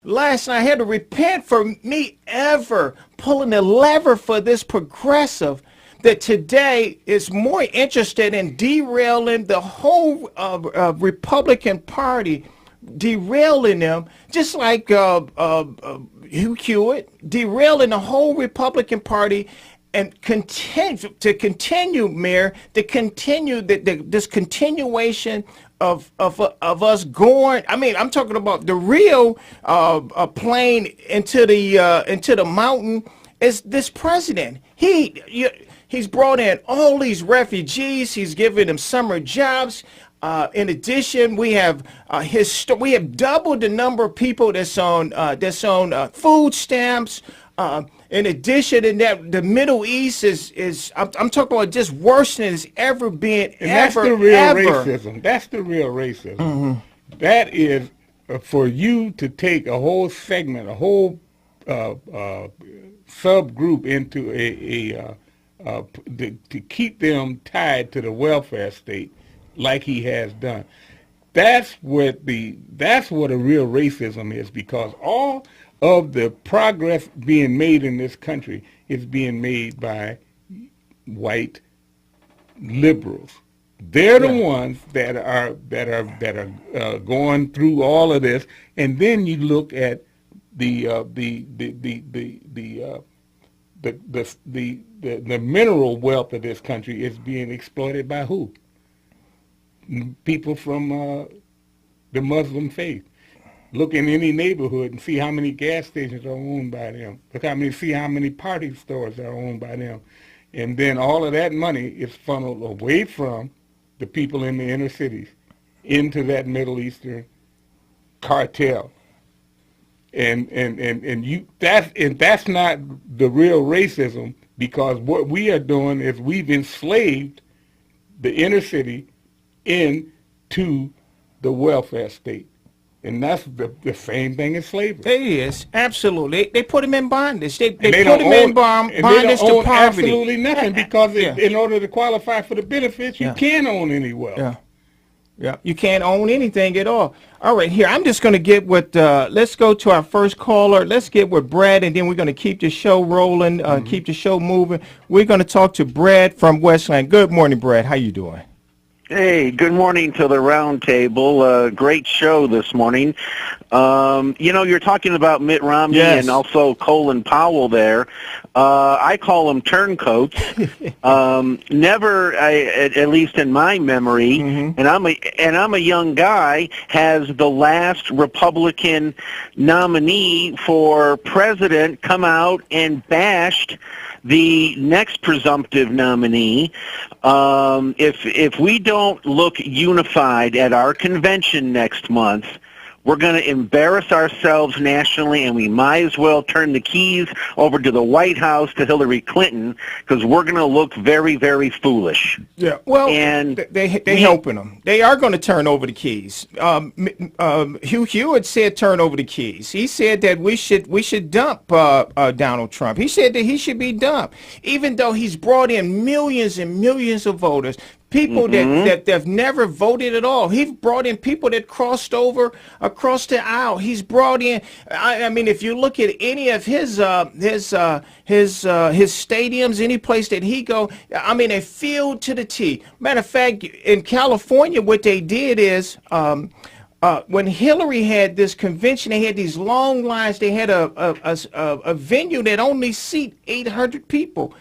last night. I had to repent for me ever pulling the lever for this progressive that today is more interested in derailing the whole Republican Party, derailing them, just like Hugh Hewitt, derailing the whole Republican Party, and continue, Mayor, to continue this continuation of us going. I mean, I'm talking about the real plane into the mountain is this president. He's brought in all these refugees. He's given them summer jobs. In addition, we have doubled the number of people that's on food stamps. In addition to that, the Middle East is I'm talking about just worse than it's ever been. And that's the real racism. That's the real racism. Mm-hmm. That is for you to take a whole segment, a whole subgroup into to keep them tied to the welfare state, like he has done. That's what a real racism is, because all of the progress being made in this country is being made by white liberals. They're the ones that are going through all of this, and then you look at the mineral wealth of this country is being exploited by who? People from the Muslim faith. Look in any neighborhood and see how many gas stations are owned by them. See how many party stores are owned by them. And then all of that money is funneled away from the people in the inner cities into that Middle Eastern cartel. And that's not the real racism, because what we are doing is we've enslaved the inner city into the welfare state. And that's the same thing as slavery. It is, absolutely. They put them in bondage. They put them in bondage to poverty. Absolutely nothing, because in order to qualify for the benefits, you can't own any wealth. Yeah, you can't own anything at all. All right, here, I'm just going to get with, let's go to our first caller. Let's get with Brad, and then we're going to keep the show rolling, keep the show moving. We're going to talk to Brad from Westland. Good morning, Brad. How you doing? Hey, good morning to the Roundtable. Great show this morning. You're talking about Mitt Romney and also Colin Powell there. I call them turncoats. Never, at least in my memory, and I'm a young guy, has the last Republican nominee for president come out and bashed the next presumptive nominee. If we don't look unified at our convention next month, we're going to embarrass ourselves nationally, and we might as well turn the keys over to the White House, to Hillary Clinton, because we're going to look very, very foolish. Yeah, well, and they helping them. They are going to turn over the keys. Hugh Hewitt said turn over the keys. He said that we should dump Donald Trump. He said that he should be dumped, even though he's brought in millions and millions of voters. People that have never voted at all. He brought in people that crossed over across the aisle. He's brought in. I mean, if you look at any of his stadiums, any place that he go, I mean, they filled to the T. Matter of fact, in California, what they did is, when Hillary had this convention, they had these long lines. They had a venue that only seat 800 people,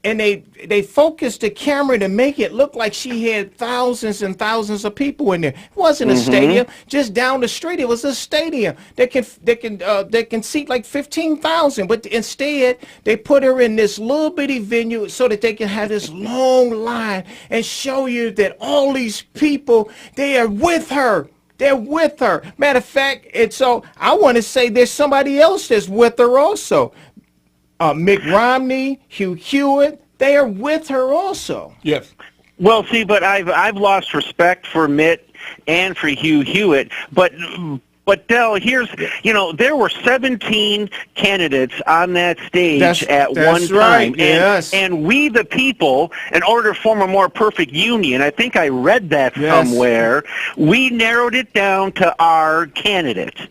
and they focused the camera to make it look like she had thousands and thousands of people in there. It wasn't a stadium. Just down the street, it was a stadium that can seat like 15,000. But instead, they put her in this little bitty venue so that they can have this long line and show you that all these people, they are with her. They're with her. Matter of fact, and so I want to say there's somebody else that's with her also. Mitt Romney, Hugh Hewitt, they are with her also. Yes. Well, see, but I've lost respect for Mitt and for Hugh Hewitt, but Del, there were 17 candidates on that stage at one time. Yes. And we, the people, in order to form a more perfect union, I think I read that somewhere, we narrowed it down to our candidate.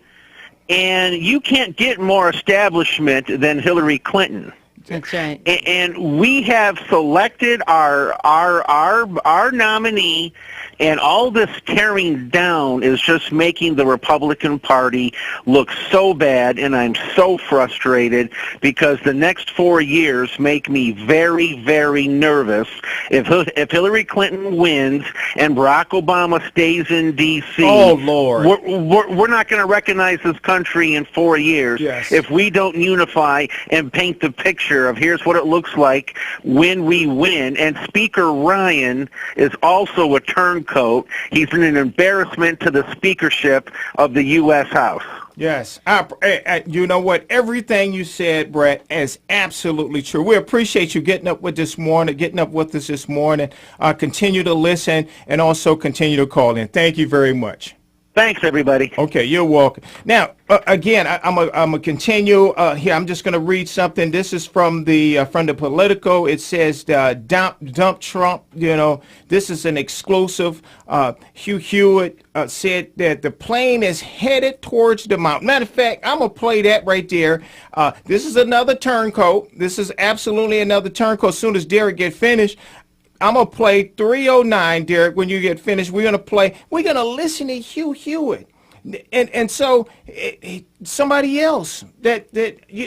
And you can't get more establishment than Hillary Clinton. That's right. And we have selected our nominee, and all this tearing down is just making the Republican Party look so bad, and I'm so frustrated because the next 4 years make me very, very nervous. If Hillary Clinton wins and Barack Obama stays in D.C., oh, Lord, we're not going to recognize this country in 4 years if we don't unify and paint the picture of here's what it looks like when we win. And Speaker Ryan is also a turncoat. He's been an embarrassment to the speakership of the U.S. House. Yes. You know what? Everything you said, Brett, is absolutely true. We appreciate you getting up with us this morning. Continue to listen and also continue to call in. Thank you very much. Thanks, everybody. Okay, you're welcome. Now, again, I'm gonna continue here. I'm just gonna read something. This is from the Politico. It says dump Trump. You know, this is an exclusive. HUGH HEWITT said that the plane is headed towards the mountain. Matter of fact, I'm gonna play that right there. This is another turncoat. This is absolutely another turncoat. As soon as Derek get finished, I'm going to play 309, Derek, when you get finished. We're going to listen to HUGH HEWITT. And so somebody else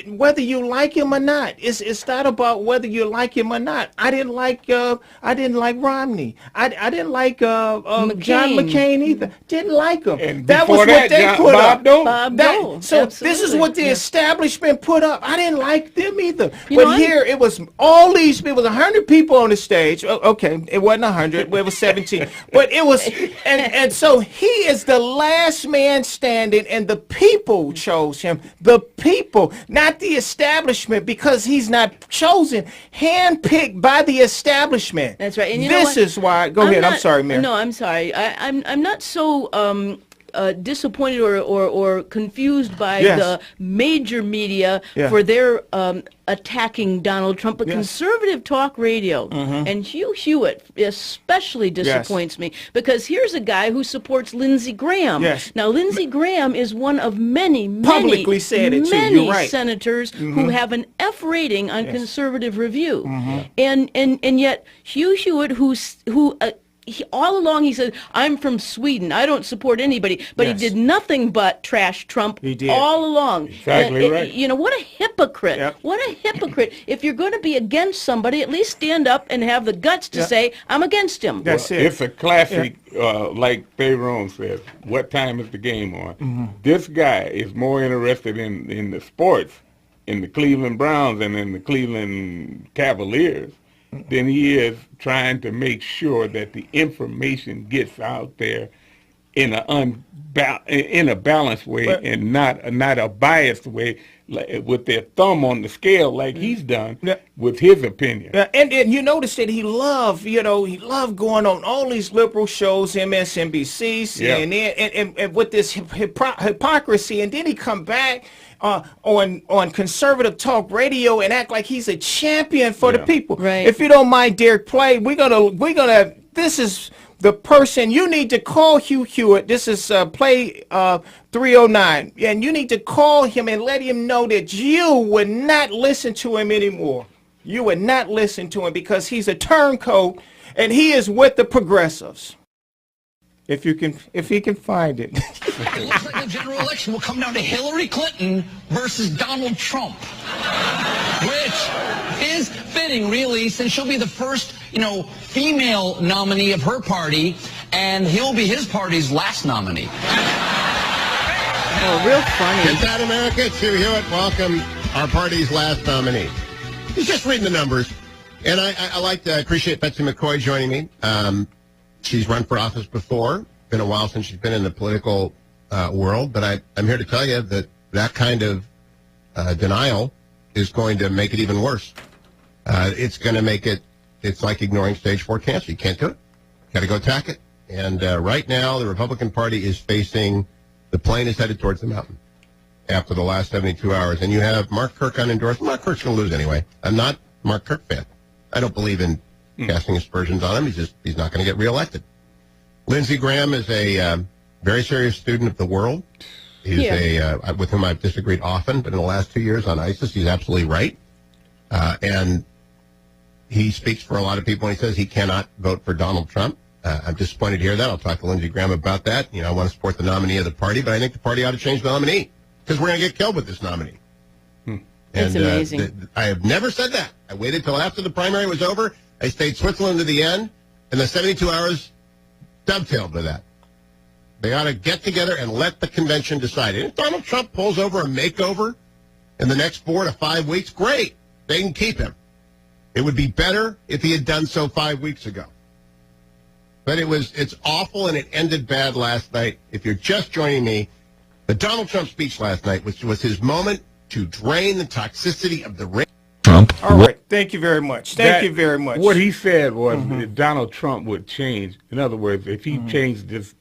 whether you like him or not, it's not about whether you like him or not. I didn't like Romney. I didn't like John McCain either. Didn't like him. And that was what they put up. Bob Dole. So Absolutely. This is what the establishment put up. I didn't like them either. You know, here it was all these people. It was 100 people on the stage. Okay, it wasn't 100. It was 17. But it was, and so he is the last man standing, and the people chose him. The people, not the establishment, because he's not chosen, handpicked by the establishment. That's right. And you this is why. Go ahead. I'm sorry, Mayor. No, I'm sorry. I'm not so disappointed or confused by the major media for their attacking Donald Trump, but conservative talk radio and HUGH HEWITT especially disappoints me, because here's a guy who supports Lindsey Graham. Now, Lindsey Graham is one of many publicly said it too. You're right. senators who have an F rating on Conservative Review, and yet HUGH HEWITT, who all along he said, I'm from Sweden, I don't support anybody, but he did nothing but trash Trump all along. Exactly right. You know, what a hypocrite. What a hypocrite. If you're going to be against somebody, at least stand up and have the guts to say, I'm against him. That's it. It's a classic, like Tyrone says, what time is the game on? This guy is more interested in the sports, in the Cleveland Browns and in the Cleveland Cavaliers, than he is trying to make sure that the information gets out there in a balanced way and not a biased way, with their thumb on the scale like he's done with his opinion. And you notice that he loved going on all these liberal shows, MSNBC, CNN, and with this hypocrisy, and then he come back on conservative talk radio and act like he's a champion for the people. Right. If you don't mind, Derek, play. We're gonna. This is the person you need to call. HUGH HEWITT. This is play 309, and you need to call him and let him know that you would not listen to him anymore. You would not listen to him because he's a turncoat and he is with the progressives. If he can find it. It looks like the general election will come down to Hillary Clinton versus Donald Trump, which is fitting, really, since she'll be the first, female nominee of her party, and he'll be his party's last nominee. Oh, real funny. Is that America? It's HUGH HEWITT. Welcome, our party's last nominee. He's just reading the numbers, and I appreciate Betsy McCoy joining me. She's run for office before. Been a while since she's been in the political world, but I'm here to tell you that kind of denial is going to make it even worse. It's going to make it's like ignoring stage 4 cancer. You can't do it. Got to go attack it. And right now, the Republican Party is facing, the plane is headed towards the mountain after the last 72 hours. And you have Mark Kirk unendorsed. Mark Kirk's going to lose anyway. I'm not a Mark Kirk fan. I don't believe in casting aspersions on him. He's not going to get reelected. Lindsey Graham is a very serious student of the world, He's with whom I've disagreed often, but in the last 2 years on ISIS, he's absolutely right. And he speaks for a lot of people when he says he cannot vote for Donald Trump. I'm disappointed to hear that. I'll talk to Lindsey Graham about that. I want to support the nominee of the party, but I think the party ought to change the nominee because we're going to get killed with this nominee. That's amazing. I have never said that. I waited till after the primary was over. I stayed Switzerland to the end, and the 72 hours dovetailed with that. They ought to get together and let the convention decide. And if Donald Trump pulls over a makeover in the next 4 to 5 weeks, great. They can keep him. It would be better if he had done so 5 weeks ago. But it's awful, and it ended bad last night. If you're just joining me, the Donald Trump speech last night was his moment to drain the toxicity of the Trump. All right. Thank you very much. Thank you very much. What he said was that Donald Trump would change. In other words, if he changed this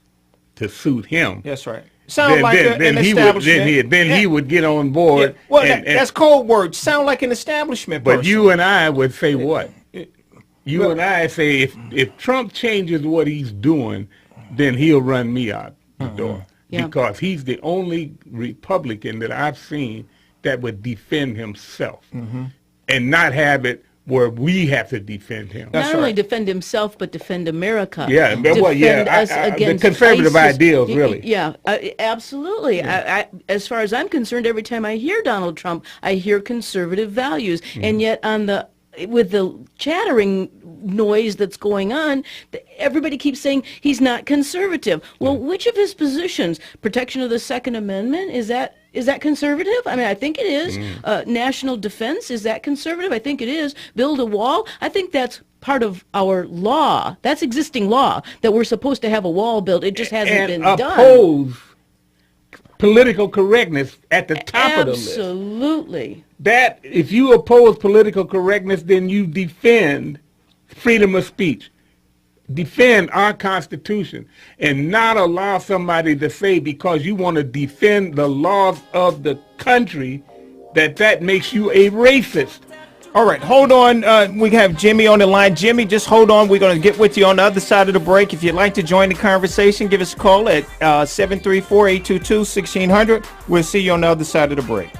to suit him. That's right. Sound like an establishment. Then he would get on board. Yeah. Well, that's code words. Sound like an establishment person. But you and I would say what? You and I say if Trump changes what he's doing, then he'll run me out the door. Yeah. Because he's the only Republican that I've seen that would defend himself and not have it where we have to defend him. Not only defend himself, but defend America. Yeah, the conservative ISIS, ideals, really. Yeah, absolutely. Yeah. As far as I'm concerned, every time I hear Donald Trump, I hear conservative values, and yet with the chattering noise that's going on, everybody keeps saying he's not conservative. Well, which of his positions, protection of the Second Amendment, is that conservative? I mean, I think it is. National defense, is that conservative? I think it is. Build a wall, I think that's part of our law. That's existing law, that we're supposed to have a wall built. It just hasn't been done. Oppose political correctness at the top of the list. Absolutely. That, if you oppose political correctness, then you defend freedom of speech. Defend our Constitution and not allow somebody to say because you want to defend the laws of the country that makes you a racist. All right, hold on. We have Jimmy on the line. Jimmy, just hold on. We're going to get with you on the other side of the break. If you'd like to join the conversation, give us a call at 734-822-1600. We'll see you on the other side of the break.